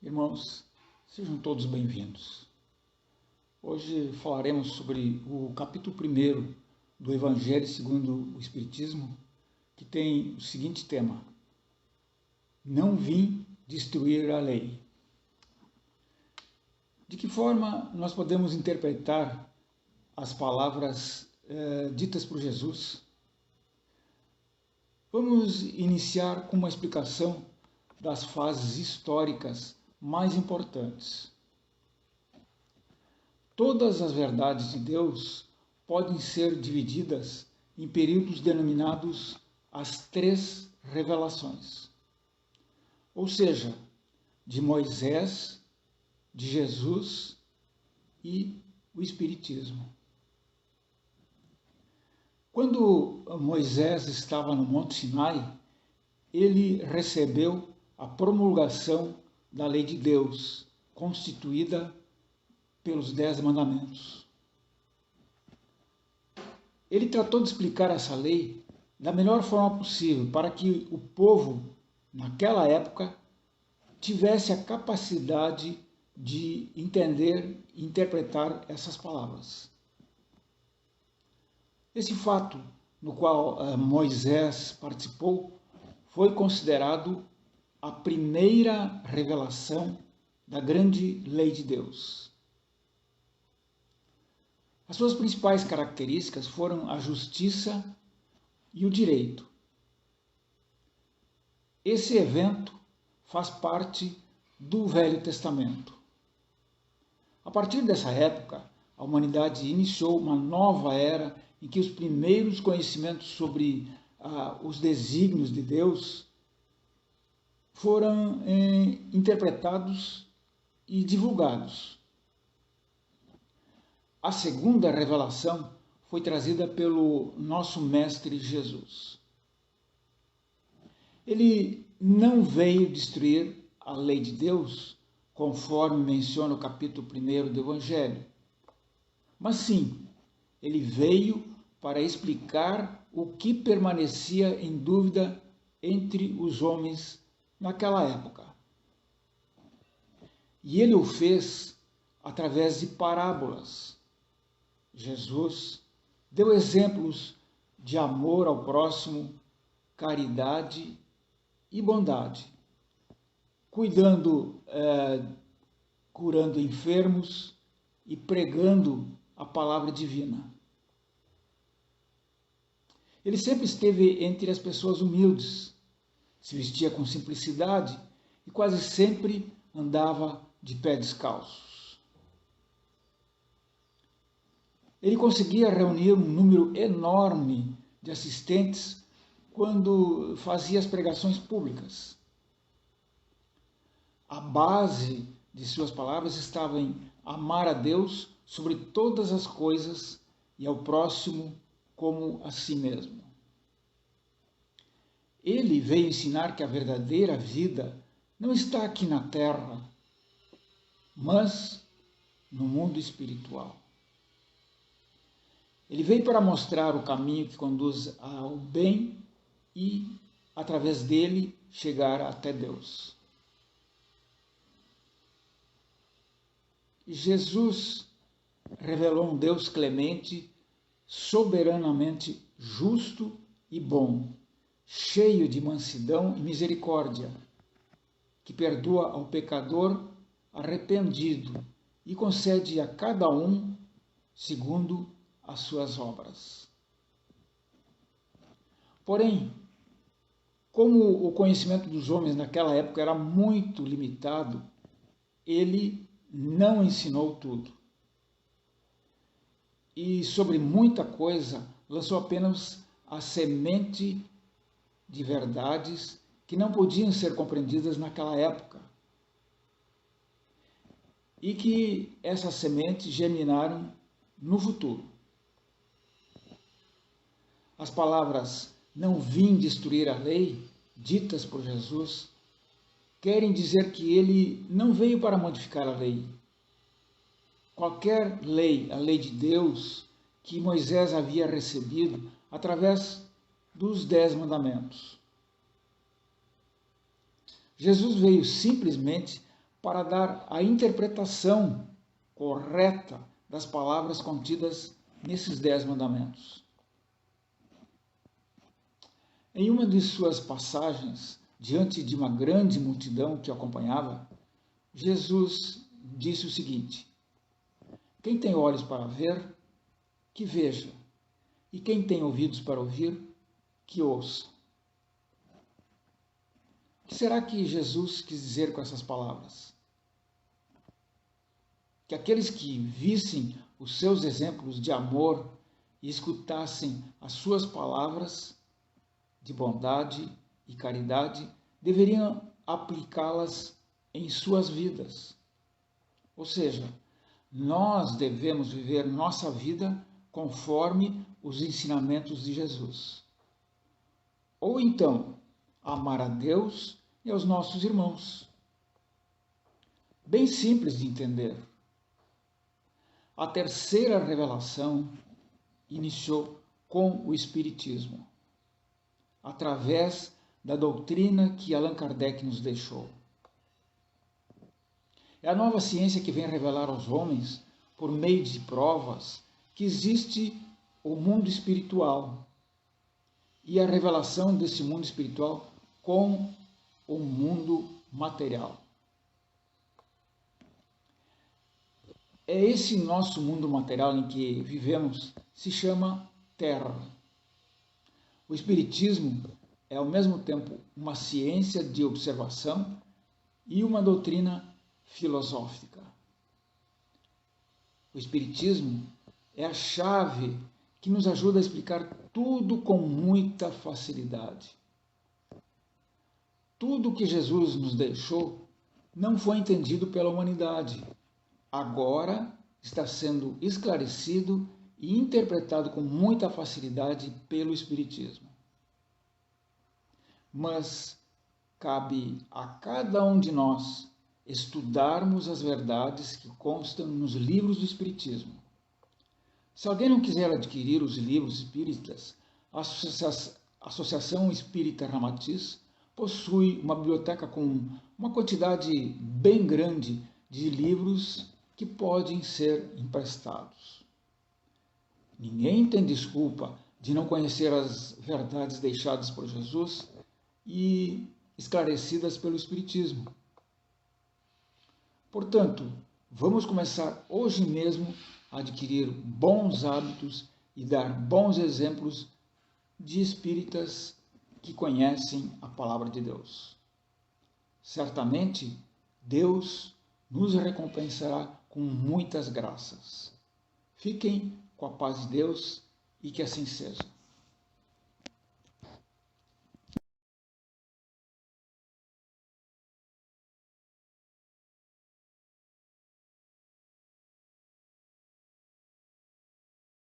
Irmãos, sejam todos bem-vindos. Hoje falaremos sobre o capítulo 1 do Evangelho segundo o Espiritismo, que tem o seguinte tema: Não vim destruir a lei. De que forma nós podemos interpretar as palavras ditas por Jesus? Vamos iniciar com uma explicação das fases históricas mais importantes. Todas as verdades de Deus podem ser divididas em períodos denominados as três revelações, ou seja, de Moisés, de Jesus e o Espiritismo. Quando Moisés estava no Monte Sinai, ele recebeu a promulgação da lei de Deus, constituída pelos 10 mandamentos. Ele tratou de explicar essa lei da melhor forma possível para que o povo, naquela época, tivesse a capacidade de entender e interpretar essas palavras. Esse fato no qual Moisés participou foi considerado a primeira revelação da grande lei de Deus. As suas principais características foram a justiça e o direito. Esse evento faz parte do Velho Testamento. A partir dessa época, a humanidade iniciou uma nova era em que os primeiros conhecimentos sobre os desígnios de Deus foram interpretados e divulgados. A segunda revelação foi trazida pelo nosso Mestre Jesus. Ele não veio destruir a lei de Deus, conforme menciona o capítulo 1 do Evangelho, mas sim, ele veio para explicar o que permanecia em dúvida entre os homens naquela época. E ele o fez através de parábolas. Jesus deu exemplos de amor ao próximo, caridade e bondade, curando enfermos e pregando a palavra divina. Ele sempre esteve entre as pessoas humildes, se vestia com simplicidade e quase sempre andava de pé descalços. Ele conseguia reunir um número enorme de assistentes quando fazia as pregações públicas. A base de suas palavras estava em amar a Deus sobre todas as coisas e ao próximo como a si mesmo. Ele veio ensinar que a verdadeira vida não está aqui na terra, mas no mundo espiritual. Ele veio para mostrar o caminho que conduz ao bem e, através dele, chegar até Deus. Jesus revelou um Deus clemente, soberanamente justo e bom, cheio de mansidão e misericórdia, que perdoa ao pecador arrependido e concede a cada um segundo as suas obras. Porém, como o conhecimento dos homens naquela época era muito limitado, ele não ensinou tudo. E sobre muita coisa lançou apenas a semente de verdades que não podiam ser compreendidas naquela época e que essas sementes germinaram no futuro. As palavras "não vim destruir a lei", ditas por Jesus, querem dizer que ele não veio para modificar a lei. Qualquer lei, a lei de Deus, que Moisés havia recebido através dos 10 mandamentos. Jesus veio simplesmente para dar a interpretação correta das palavras contidas nesses 10 mandamentos. Em uma de suas passagens, diante de uma grande multidão que o acompanhava, Jesus disse o seguinte: quem tem olhos para ver, que veja, e quem tem ouvidos para ouvir, que ouça. O que será que Jesus quis dizer com essas palavras? Que aqueles que vissem os seus exemplos de amor e escutassem as suas palavras de bondade e caridade deveriam aplicá-las em suas vidas. Ou seja, nós devemos viver nossa vida conforme os ensinamentos de Jesus. Ou então, amar a Deus e aos nossos irmãos. Bem simples de entender. A terceira revelação iniciou com o Espiritismo, através da doutrina que Allan Kardec nos deixou. É a nova ciência que vem revelar aos homens, por meio de provas, que existe o mundo espiritual e a revelação desse mundo espiritual com o mundo material. É esse nosso mundo material em que vivemos, se chama Terra. O Espiritismo é ao mesmo tempo uma ciência de observação e uma doutrina filosófica. O Espiritismo é a chave que nos ajuda a explicar tudo com muita facilidade. Tudo o que Jesus nos deixou não foi entendido pela humanidade. Agora está sendo esclarecido e interpretado com muita facilidade pelo Espiritismo. Mas cabe a cada um de nós estudarmos as verdades que constam nos livros do Espiritismo. Se alguém não quiser adquirir os livros espíritas, a Associação Espírita Ramatiz possui uma biblioteca com uma quantidade bem grande de livros que podem ser emprestados. Ninguém tem desculpa de não conhecer as verdades deixadas por Jesus e esclarecidas pelo Espiritismo. Portanto, vamos começar hoje mesmo a adquirir bons hábitos e dar bons exemplos de espíritas que conhecem a palavra de Deus. Certamente, Deus nos recompensará com muitas graças. Fiquem com a paz de Deus e que assim seja.